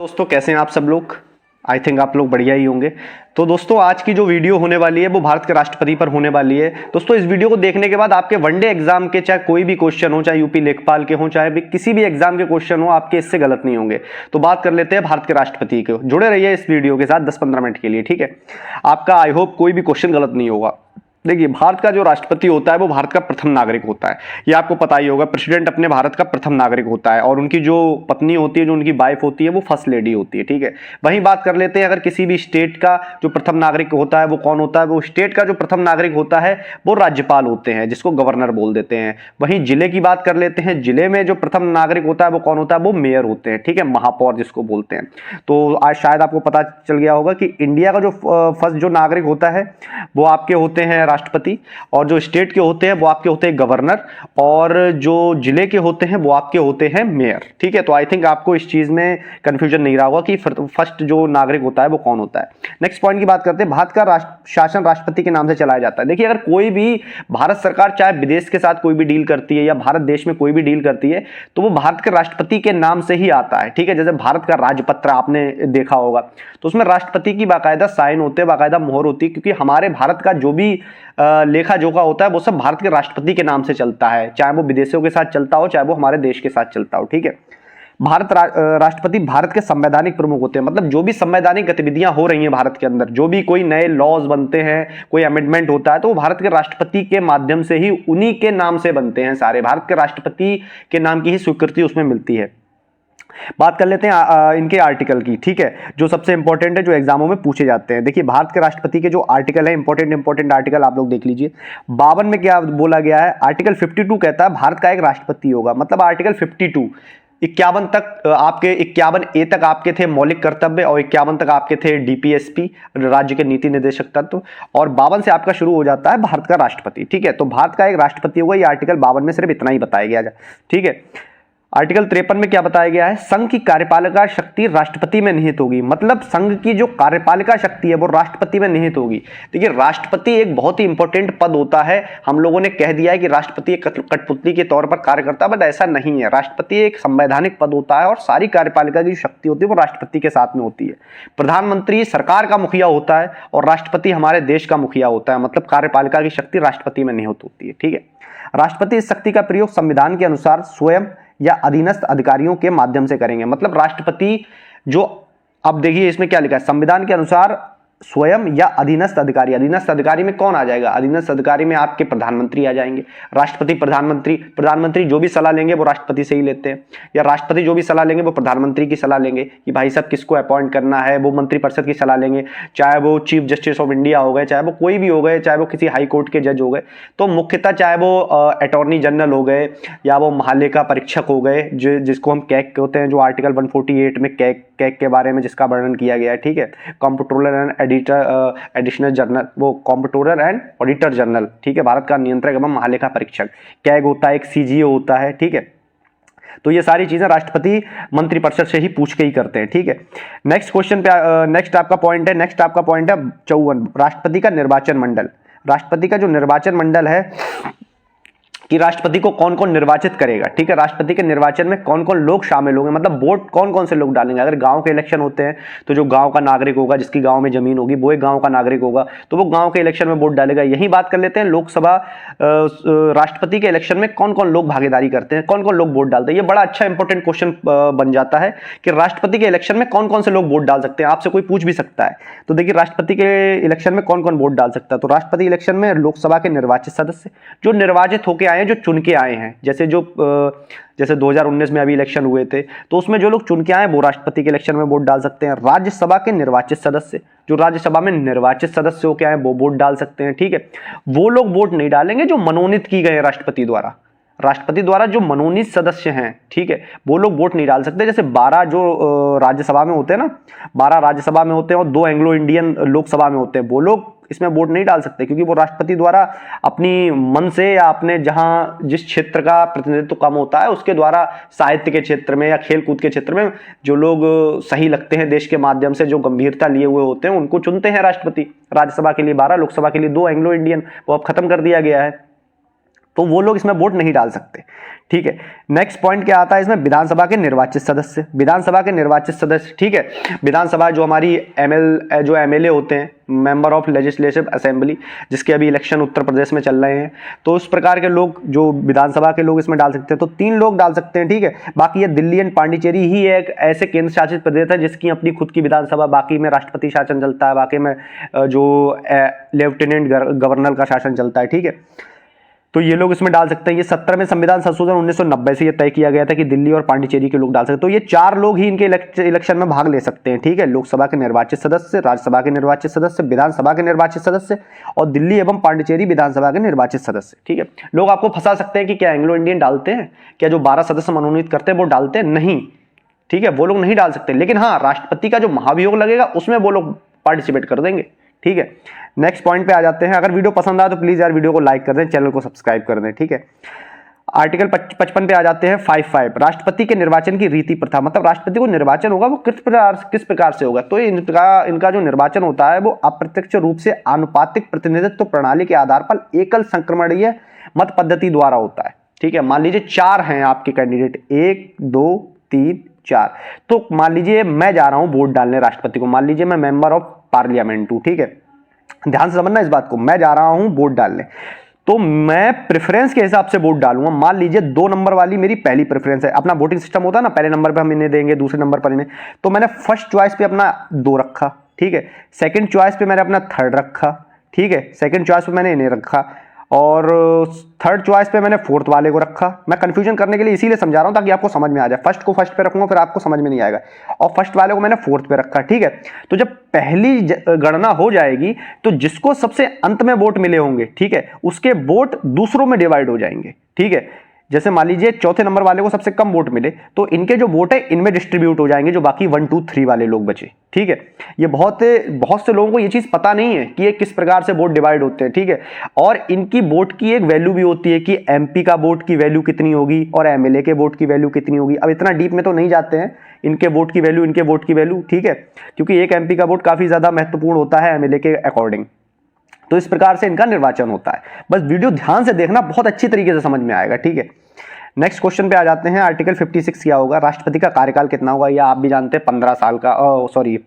दोस्तों कैसे हैं आप सब लोग। आई थिंक आप लोग बढ़िया ही होंगे। तो दोस्तों आज की जो वीडियो होने वाली है वो भारत के राष्ट्रपति पर होने वाली है। दोस्तों इस वीडियो को देखने के बाद आपके वनडे एग्जाम के चाहे कोई भी क्वेश्चन हो, चाहे यूपी लेखपाल के हो, चाहे भी किसी भी एग्जाम के क्वेश्चन हो, आपके इससे गलत नहीं होंगे। तो बात कर लेते हैं भारत के राष्ट्रपति के। जुड़े रहिए इस वीडियो के साथ 10-15 मिनट के लिए, ठीक है। आपका आई होप कोई भी क्वेश्चन गलत नहीं होगा। देखिए, भारत का जो राष्ट्रपति होता है वो भारत का प्रथम नागरिक होता है। ये आपको पता ही होगा, प्रेसिडेंट अपने भारत का प्रथम नागरिक होता है और उनकी जो पत्नी होती है, जो उनकी वाइफ होती है, वो फर्स्ट लेडी होती है, ठीक है। वहीं बात कर लेते हैं अगर किसी भी स्टेट का जो प्रथम नागरिक होता है वो कौन होता है। वो स्टेट का जो प्रथम नागरिक होता है वो राज्यपाल होते हैं, जिसको गवर्नर बोल देते हैं। वहीं जिले की बात कर लेते हैं, जिले में जो प्रथम नागरिक होता है वो कौन होता है, वो मेयर होते हैं, ठीक है, महापौर जिसको बोलते हैं। तो आज शायद आपको पता चल गया होगा कि इंडिया का जो फर्स्ट जो नागरिक होता है वो आपके होते हैं राष्ट्रपति, और जो स्टेट के होते हैं वो आपके होते हैं गवर्नर, और जो जिले के होते हैं वो आपके होते हैं मेयर, ठीक है। तो आई थिंक आपको इस चीज में कंफ्यूजन नहीं रहा होगा कि फर्स्ट जो नागरिक होता है वो कौन होता है। नेक्स्ट पॉइंट की बात करते हैं, भारत का शासन राष्ट्रपति के नाम से चलाया जाता है। देखिए, अगर कोई भी भारत सरकार चाहे विदेश के साथ कोई भी डील करती है या भारत देश में कोई भी डील करती है तो वो भारत के राष्ट्रपति के नाम से ही आता है, ठीक है। जैसे भारत का राजपत्र आपने देखा होगा तो उसमें राष्ट्रपति की बाकायदा साइन होते हैं, बाकायदा मोहर होती है, क्योंकि हमारे भारत का जो भी लेखा जोखा होता है वो सब भारत के राष्ट्रपति के नाम से चलता है, चाहे वो विदेशों के साथ चलता हो, चाहे वो हमारे देश के साथ चलता हो, ठीक है। राष्ट्रपति भारत के संवैधानिक प्रमुख होते हैं, मतलब जो भी संवैधानिक गतिविधियां हो रही हैं भारत के अंदर, जो भी कोई नए लॉज बनते हैं, कोई अमेंडमेंट होता है, तो वो भारत के राष्ट्रपति के माध्यम से ही, उन्हीं के नाम से बनते हैं सारे। भारत के राष्ट्रपति के नाम की ही स्वीकृति उसमें मिलती है। बात कर लेते हैं इनके आर्टिकल की, ठीक है, जो सबसे इंपॉर्टेंट है, जो एग्जामों में पूछे जाते हैं। देखिए, भारत के राष्ट्रपति के जो आर्टिकल है, इंपॉर्टेंट आर्टिकल आप लोग देख लीजिए। 52 में क्या बोला गया है, आर्टिकल 52 कहता है भारत का एक राष्ट्रपति होगा। मतलब आर्टिकल 52 51 तक आपके 51 ए तक आपके थे मौलिक कर्तव्य, और 51 तक आपके थे डीपीएसपी, राज्य के नीति निर्देशक तत्व, और 52 से आपका शुरू हो जाता है भारत का राष्ट्रपति, ठीक है। तो भारत का एक राष्ट्रपति होगा। ये आर्टिकल 52 में सिर्फ इतना ही बताया गया है, ठीक है। आर्टिकल 53 में क्या बताया गया है, संघ की कार्यपालिका शक्ति राष्ट्रपति में निहित होगी। मतलब संघ की जो कार्यपालिका शक्ति है वो राष्ट्रपति में निहित होगी। देखिए, राष्ट्रपति एक बहुत ही इंपॉर्टेंट पद होता है। हम लोगों ने कह दिया है कि राष्ट्रपति एक कठपुतली के तौर पर कार्य करता है, बट ऐसा नहीं है। राष्ट्रपति एक संवैधानिक पद होता है और सारी कार्यपालिका की शक्ति होती है वो राष्ट्रपति के साथ में होती है। प्रधानमंत्री सरकार का मुखिया होता है और राष्ट्रपति हमारे देश का मुखिया होता है। मतलब कार्यपालिका की शक्ति राष्ट्रपति में निहित होती है, ठीक है। राष्ट्रपति इस शक्ति का प्रयोग संविधान के अनुसार स्वयं या अधीनस्थ अधिकारियों के माध्यम से करेंगे। मतलब राष्ट्रपति जो, अब देखिए इसमें क्या लिखा है, संविधान के अनुसार स्वयं या अधीनस्थ अधिकारी। अधीनस्थ अधिकारी में कौन आ जाएगा, अधीनस्थ अधिकारी में आपके प्रधानमंत्री आ जाएंगे। राष्ट्रपति प्रधानमंत्री जो भी सलाह लेंगे वो राष्ट्रपति से ही लेते हैं, या राष्ट्रपति जो भी सलाह लेंगे वो प्रधानमंत्री की सलाह लेंगे कि भाई साहब किसको अपॉइंट करना है। वो मंत्रिपरिषद की सलाह लेंगे, चाहे वो चीफ जस्टिस ऑफ इंडिया हो गए, चाहे वो कोई भी हो गए, चाहे वो किसी हाई कोर्ट के जज हो गए। तो मुख्यतः चाहे वो अटॉर्नी जनरल हो गए या वो महालेखा परीक्षक हो गए, जिसको हम कैग होते हैं, जो आर्टिकल 148 में कैग के बारे में जिसका वर्णन किया गया है, ठीक है। कंप्ट्रोलर एंड एडिशनल जनरल, वो कंप्ट्रोलर एंड ऑडिटर जनरल, ठीक है, भारत का नियंत्रक एवं महालेखा परीक्षक। कैग होता है, एक सीजीओ होता है, ठीक है। तो ये सारी चीजें राष्ट्रपति मंत्रिपरिषद से ही पूछ के ही करते हैं, ठीक है। नेक्स्ट क्वेश्चन पे नेक्स्ट आपका पॉइंट है 54, राष्ट्रपति का निर्वाचन मंडल। राष्ट्रपति का जो निर्वाचन मंडल है कि राष्ट्रपति को कौन कौन निर्वाचित करेगा, ठीक है। राष्ट्रपति के निर्वाचन में कौन कौन लोग शामिल होंगे, मतलब वोट कौन कौन से लोग डालेंगे। अगर गांव के इलेक्शन होते हैं तो जो गांव का नागरिक होगा, जिसकी गांव में जमीन होगी, वो एक गांव का नागरिक होगा, तो वो गांव के इलेक्शन में वोट डालेगा। यही बात कर लेते हैं लोकसभा राष्ट्रपति के इलेक्शन में कौन कौन लोग भागीदारी करते हैं, कौन कौन लोग वोट डालते हैं। ये बड़ा अच्छा इंपॉर्टेंट क्वेश्चन बन जाता है कि राष्ट्रपति के इलेक्शन में कौन कौन से लोग वोट डाल सकते हैं, आपसे कोई पूछ भी सकता है। तो देखिए, राष्ट्रपति के इलेक्शन में कौन कौन वोट डाल सकता है। तो राष्ट्रपति इलेक्शन में लोकसभा के निर्वाचित सदस्य, जो निर्वाचित होकर आए हैं, जो चुन के आए हैं, जैसे 2019 में अभी इलेक्शन हुए थे, तो उसमें जो लोग चुन के आए वो राष्ट्रपति के इलेक्शन में वोट डाल सकते हैं। राज्यसभा के निर्वाचित सदस्य, जो राज्यसभा में निर्वाचित सदस्य होकर आए वो वोट डाल सकते हैं, ठीक है। वो लोग वोट नहीं डालेंगे जो मनोनीत की गए राष्ट्रपति द्वारा। राष्ट्रपति द्वारा जो मनोनीत सदस्य हैं, ठीक है, वो लोग वोट नहीं डाल सकते। जैसे 12 जो राज्यसभा में होते हैं ना, 12 राज्यसभा में होते हैं और 2 एंग्लो इंडियन लोकसभा में होते हैं, वो लोग इसमें वोट नहीं डाल सकते, क्योंकि वो राष्ट्रपति द्वारा अपनी मन से या अपने जहां जिस क्षेत्र का प्रतिनिधित्व कम होता है उसके द्वारा, साहित्य के क्षेत्र में या खेल कूद के क्षेत्र में जो लोग सही लगते हैं देश के माध्यम से, जो गंभीरता लिए हुए होते हैं, उनको चुनते हैं राष्ट्रपति। राज्यसभा के लिए 12, लोकसभा के लिए 2 एंग्लो इंडियन, वो अब खत्म कर दिया गया है। तो वो लोग इसमें वोट नहीं डाल सकते। ठीक है, नेक्स्ट पॉइंट क्या आता है इसमें, विधानसभा के निर्वाचित सदस्य। विधानसभा के निर्वाचित सदस्य, ठीक है, विधानसभा जो हमारी जो एमएलए होते हैं, मेंबर ऑफ लेजिस्लेटिव असेंबली, जिसके अभी इलेक्शन उत्तर प्रदेश में चल रहे हैं, तो उस प्रकार के लोग जो विधानसभा के लोग इसमें डाल सकते हैं, तो 3 लोग डाल सकते हैं। ठीक है, बाकी ये दिल्ली एंड पांडिचेरी ही एक ऐसे केंद्र शासित प्रदेश है जिसकी अपनी खुद की विधानसभा, बाकी में राष्ट्रपति शासन चलता है, बाकी में जो लेफ्टिनेंट गवर्नर का शासन चलता है। ठीक है, तो ये लोग इसमें डाल सकते हैं। ये 17वें संविधान संशोधन 1990 से ये तय किया गया था कि दिल्ली और पांडिचेरी के लोग डाल सकते हैं। तो ये 4 लोग ही इनके इलेक्शन में भाग ले सकते हैं। ठीक है, लोकसभा के निर्वाचित सदस्य, राज्यसभा के निर्वाचित सदस्य, विधानसभा के निर्वाचित सदस्य और दिल्ली एवं पांडिचेरी विधानसभा के निर्वाचित सदस्य। ठीक है, लोग आपको फंसा सकते हैं कि क्या एंग्लो इंडियन डालते हैं, क्या जो 12 सदस्य मनोनीत करते हैं वो डालते हैं? नहीं, ठीक है, वो लोग नहीं डाल सकते, लेकिन हाँ, राष्ट्रपति का जो महाभियोग लगेगा उसमें वो लोग पार्टिसिपेट कर देंगे। ठीक है, नेक्स्ट पॉइंट पे आ जाते हैं। अगर वीडियो पसंद आए तो प्लीज यार वीडियो को लाइक कर दें, चैनल को सब्सक्राइब कर दें। ठीक है, आर्टिकल 55 पे आ जाते हैं। 55 राष्ट्रपति के निर्वाचन की रीति प्रथा, मतलब राष्ट्रपति को निर्वाचन होगा वो किस प्रकार से होगा। तो इनका जो निर्वाचन होता है वो अप्रत्यक्ष रूप से आनुपातिक प्रतिनिधित्व प्रणाली के आधार पर एकल संक्रमणीय मत पद्धति द्वारा होता है। ठीक है, मान लीजिए 4 हैं आपके कैंडिडेट, 1 2 3 4, तो मान लीजिए मैं जा रहा हूं वोट डालने राष्ट्रपति को, मान लीजिए मैं मेंबर ऑफ पार्लियामेंट हूं। ठीक है, ध्यान से समझना इस बात को, मैं जा रहा हूं वोट डालने, तो मैं प्रेफरेंस के हिसाब से वोट डालूंगा। मान लीजिए 2 नंबर वाली मेरी पहली प्रेफरेंस है, अपना वोटिंग सिस्टम होता है ना, पहले नंबर पे हम इन्हें देंगे, दूसरे नंबर पर इन्हें, तो मैंने फर्स्ट चॉइस पे अपना 2 रखा। ठीक है, सेकंड चॉइस पे मैंने अपना 3rd रखा। ठीक है, सेकंड चॉइस पे मैंने इन्हें रखा और 3rd चॉइस पे मैंने 4th वाले को रखा। मैं कंफ्यूजन करने के लिए इसीलिए समझा रहा हूं ताकि आपको समझ में आ जाए। फर्स्ट को फर्स्ट पे रखूंगा फिर आपको समझ में नहीं आएगा, और फर्स्ट वाले को मैंने 4th पे रखा। ठीक है, तो जब पहली गणना हो जाएगी तो जिसको सबसे अंत में वोट मिले होंगे, ठीक है, उसके वोट दूसरों में डिवाइड हो जाएंगे। ठीक है, जैसे मान लीजिए 4थे नंबर वाले को सबसे कम वोट मिले तो इनके जो वोट है इनमें डिस्ट्रीब्यूट हो जाएंगे, जो बाकी 1 2 3 वाले लोग बचे। ठीक है, ये बहुत से लोगों को ये चीज पता नहीं है कि ये किस प्रकार से वोट डिवाइड होते हैं। ठीक है, और इनकी वोट की एक वैल्यू भी होती है कि एमपी का वोट की वैल्यू कितनी होगी और एमएलए के वोट की वैल्यू कितनी होगी। अब इतना डीप में तो नहीं जाते हैं, इनके वोट की वैल्यू, इनके वोट की वैल्यू। ठीक है, क्योंकि एक एमपी का वोट काफी ज्यादा महत्वपूर्ण होता है एमएलए के अकॉर्डिंग। तो इस प्रकार से इनका निर्वाचन होता है। बस वीडियो ध्यान से देखना, बहुत अच्छी तरीके से समझ में आएगा। ठीक है, नेक्स्ट क्वेश्चन पे आ जाते हैं। आर्टिकल 56 क्या होगा, राष्ट्रपति का कार्यकाल कितना होगा, या आप भी जानते हैं 15 साल का,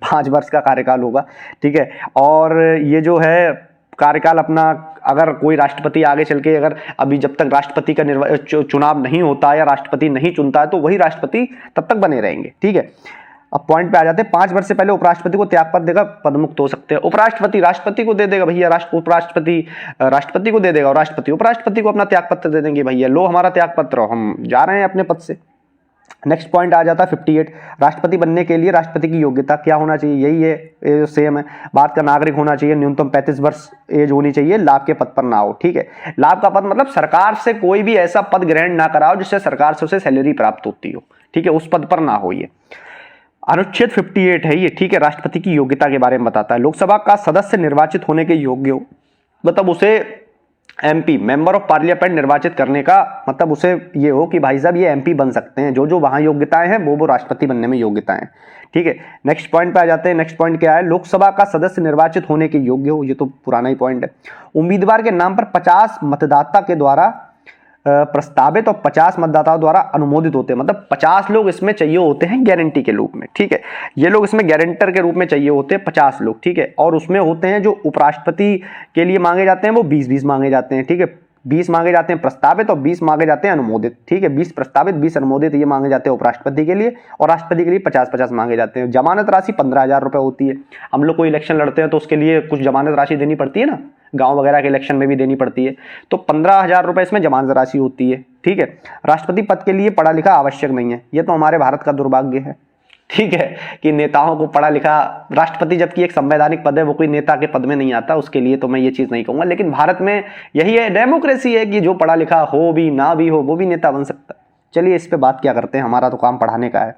5 वर्ष का कार्यकाल होगा। ठीक है, और ये जो है कार्यकाल अपना, अगर कोई राष्ट्रपति आगे चल के, अगर अभी जब तक राष्ट्रपति का चुनाव नहीं होता है या राष्ट्रपति नहीं चुनता है तो वही राष्ट्रपति तब तक बने रहेंगे। ठीक है, अब पॉइंट पे आ जाते हैं। 5 वर्ष से पहले उपराष्ट्रपति को त्याग पत्र देगा, पदमुक्त हो सकते हैं। उपराष्ट्रपति राष्ट्रपति को दे देगा भैया, उपराष्ट्रपति राष्ट्रपति को दे देगा और राष्ट्रपति उपराष्ट्रपति को अपना त्याग पत्र दे देंगे, भैया लो हमारा त्याग पत्र, हम जा रहे हैं अपने पद से। नेक्स्ट पॉइंट आ जाता है 58, राष्ट्रपति बनने के लिए राष्ट्रपति की योग्यता क्या होना चाहिए, यही है, सेम है। भारत का नागरिक होना चाहिए, न्यूनतम 35 वर्ष एज होनी चाहिए, लाभ के पद पर ना हो। ठीक है, लाभ का पद मतलब सरकार से कोई भी ऐसा पद ग्रहण ना कराओ जिससे सरकार से उसे सैलरी प्राप्त होती हो। ठीक है, उस पद पर ना हो। ये अनुच्छेद 58 है ये। ठीक है, राष्ट्रपति की योग्यता के बारे में बताता है। लोकसभा का सदस्य निर्वाचित होने के योग्य हो, मतलब उसे एमपी, मेंबर ऑफ पार्लियामेंट निर्वाचित करने का मतलब उसे ये हो कि भाई साहब ये एमपी बन सकते हैं, जो जो वहां योग्यताएं हैं वो राष्ट्रपति बनने में योग्यताएं। ठीक है, नेक्स्ट पॉइंट पे आ जाते हैं। नेक्स्ट पॉइंट क्या है, लोकसभा का सदस्य निर्वाचित होने के योग्य हो, ये तो पुराना ही पॉइंट है। उम्मीदवार के नाम पर 50 मतदाता के द्वारा प्रस्तावित और 50 मतदाताओं द्वारा अनुमोदित होते हैं, मतलब 50 लोग इसमें चाहिए होते हैं गारंटी के रूप में। ठीक है, ये लोग इसमें गारंटर के रूप में चाहिए होते हैं 50 लोग। ठीक है, और उसमें होते हैं जो उपराष्ट्रपति के लिए मांगे जाते हैं वो 20-20 मांगे जाते हैं। ठीक है, 20 मांगे जाते हैं प्रस्तावित और 20 मांगे जाते हैं अनुमोदित। ठीक है, 20 प्रस्तावित 20 अनुमोदित ये मांगे जाते हैं उपराष्ट्रपति के लिए, और राष्ट्रपति के लिए 50-50 मांगे जाते हैं। जमानत राशि 15,000 रुपए होती है। हम लोग कोई इलेक्शन लड़ते हैं तो उसके लिए कुछ जमानत राशि देनी पड़ती है ना, गांव वगैरह के इलेक्शन में भी देनी पड़ती है, तो 15,000 रुपए इसमें जमानत राशि होती है। ठीक है, राष्ट्रपति पद के लिए पढ़ा लिखा आवश्यक नहीं है, ये तो हमारे भारत का दुर्भाग्य है। ठीक है, कि नेताओं को पढ़ा लिखा, राष्ट्रपति जबकि एक संवैधानिक पद है वो कोई नेता के पद में नहीं आता, उसके लिए तो मैं ये चीज नहीं कहूंगा। लेकिन भारत में यही है, डेमोक्रेसी है कि जो पढ़ा लिखा हो भी ना भी हो वो भी नेता बन सकता है। चलिए इस पे बात क्या करते हैं, हमारा तो काम पढ़ाने का है।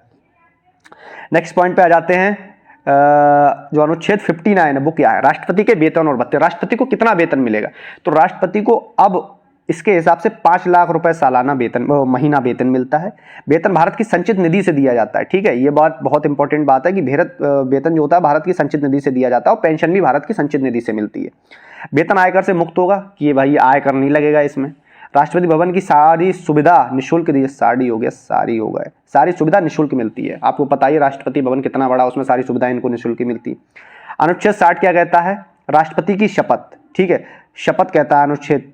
नेक्स्ट पॉइंट पे आ जाते हैं। जो अनुच्छेद 59 है वो क्या है, राष्ट्रपति के वेतन और भत्ते। राष्ट्रपति को कितना वेतन मिलेगा, तो राष्ट्रपति को अब इसके हिसाब से 5 लाख रुपए सालाना वेतन, महीना वेतन मिलता है। वेतन भारत की संचित निधि से दिया जाता है। ठीक है, ये बात बहुत इंपॉर्टेंट बात है कि वेतन जो होता है भारत की संचित निधि से दिया जाता है, और पेंशन भी भारत की संचित निधि से मिलती है। वेतन आयकर से मुक्त होगा, कि भाई आयकर नहीं लगेगा इसमें। राष्ट्रपति भवन की सारी सुविधा निःशुल्क दी, सारी हो गया, सारी हो गए, सारी सुविधा निःशुल्क मिलती है। आपको पता ही राष्ट्रपति भवन कितना बड़ा, उसमें सारी सुविधाएं इनको निःशुल्क मिलती है। अनुच्छेद 60 क्या कहता है? राष्ट्रपति की शपथ, ठीक है, शपथ कहता है अनुच्छेद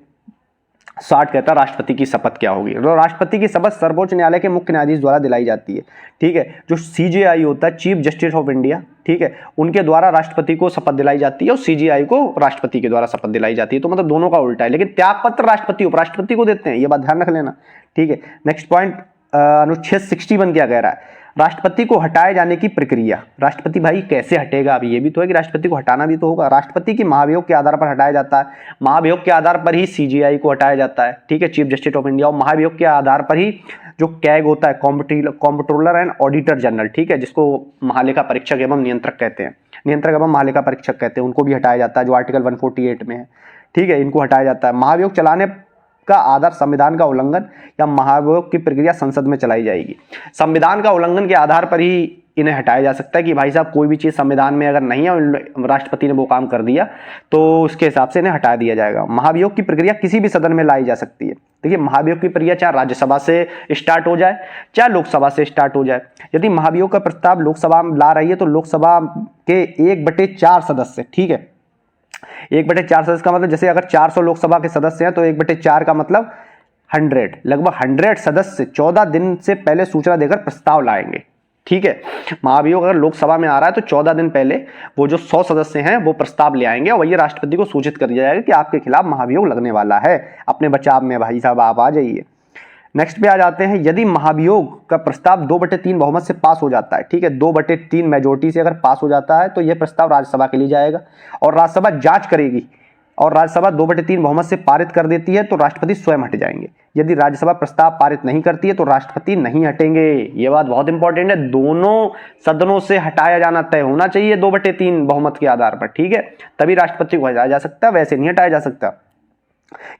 60 कहता है राष्ट्रपति की शपथ क्या होगी। तो राष्ट्रपति की शपथ सर्वोच्च न्यायालय के मुख्य न्यायाधीश द्वारा दिलाई जाती है, ठीक है। जो CJI होता है, चीफ जस्टिस ऑफ इंडिया, ठीक है, उनके द्वारा राष्ट्रपति को शपथ दिलाई जाती है और CJI को राष्ट्रपति के द्वारा शपथ दिलाई जाती है। तो मतलब दोनों का उल्टा है, लेकिन त्याग पत्र राष्ट्रपति उपराष्ट्रपति को देते हैं, ये बात ध्यान रख लेना, ठीक है। नेक्स्ट पॉइंट, अनुच्छेद 61 क्या कह रहा है? राष्ट्रपति को हटाए जाने की प्रक्रिया। राष्ट्रपति भाई कैसे हटेगा? अभी ये भी तो है कि राष्ट्रपति को हटाना भी तो होगा। राष्ट्रपति की महाभियोग के आधार पर हटाया जाता है, महाभियोग के आधार पर ही CJI को हटाया जाता है, ठीक है, चीफ जस्टिस ऑफ इंडिया। और महाभियोग के आधार पर ही जो कैग होता है, कॉम्प्ट्रोलर एंड ऑडिटर जनरल, ठीक है, जिसको महालेखा परीक्षक एवं नियंत्रक कहते हैं, नियंत्रक एवं महालेखा परीक्षक कहते हैं, उनको भी हटाया जाता है, जो आर्टिकल 148 में है, ठीक है, इनको हटाया जाता है। महाभियोग चलाने का आधार संविधान का उल्लंघन या महाभियोग की प्रक्रिया संसद में चलाई जाएगी। संविधान का उल्लंघन के आधार पर ही इन्हें हटाया जा सकता है कि भाई साहब कोई भी चीज संविधान में अगर नहीं है, राष्ट्रपति ने वो काम कर दिया तो उसके हिसाब से इन्हें हटा दिया जाएगा। महाभियोग की प्रक्रिया किसी भी सदन में लाई जा सकती है। देखिए, महाभियोग की प्रक्रिया चाहे राज्यसभा से स्टार्ट हो जाए चाहे लोकसभा से स्टार्ट हो जाए। यदि महाभियोग का प्रस्ताव लोकसभा में ला रही है तो लोकसभा के 1/4 सदस्य, ठीक है, 1/4 सदस्य का मतलब जैसे अगर 400 लोकसभा के सदस्य हैं तो 1/4 का मतलब 100, लगभग 100 सदस्य 14 दिन से पहले सूचना देकर प्रस्ताव लाएंगे, ठीक है। महाभियोग अगर लोकसभा में आ रहा है तो 14 दिन पहले वो जो 100 सदस्य हैं वो प्रस्ताव ले आएंगे और वही राष्ट्रपति को सूचित कर दिया जाएगा कि आपके खिलाफ महाभियोग लगने वाला है, अपने बचाव में भाई साहब आप आ जाइए। नेक्स्ट पे आ जाते हैं, यदि महाभियोग का प्रस्ताव 2/3 बहुमत से पास हो जाता है, ठीक है, 2/3 मेजोरिटी से अगर पास हो जाता है तो यह प्रस्ताव राज्यसभा के लिए जाएगा और राज्यसभा जांच करेगी और राज्यसभा 2/3 बहुमत से पारित कर देती है तो राष्ट्रपति स्वयं हट जाएंगे। यदि राज्यसभा प्रस्ताव पारित नहीं करती है तो राष्ट्रपति नहीं हटेंगे। ये बात बहुत इंपॉर्टेंट है, दोनों सदनों से हटाया जाना तय होना चाहिए 2/3 बहुमत के आधार पर, ठीक है, तभी राष्ट्रपति को हटाया जा सकता है, वैसे नहीं हटाया जा सकता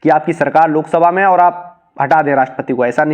कि आपकी सरकार लोकसभा में और आप हटा दें राष्ट्रपति को, ऐसा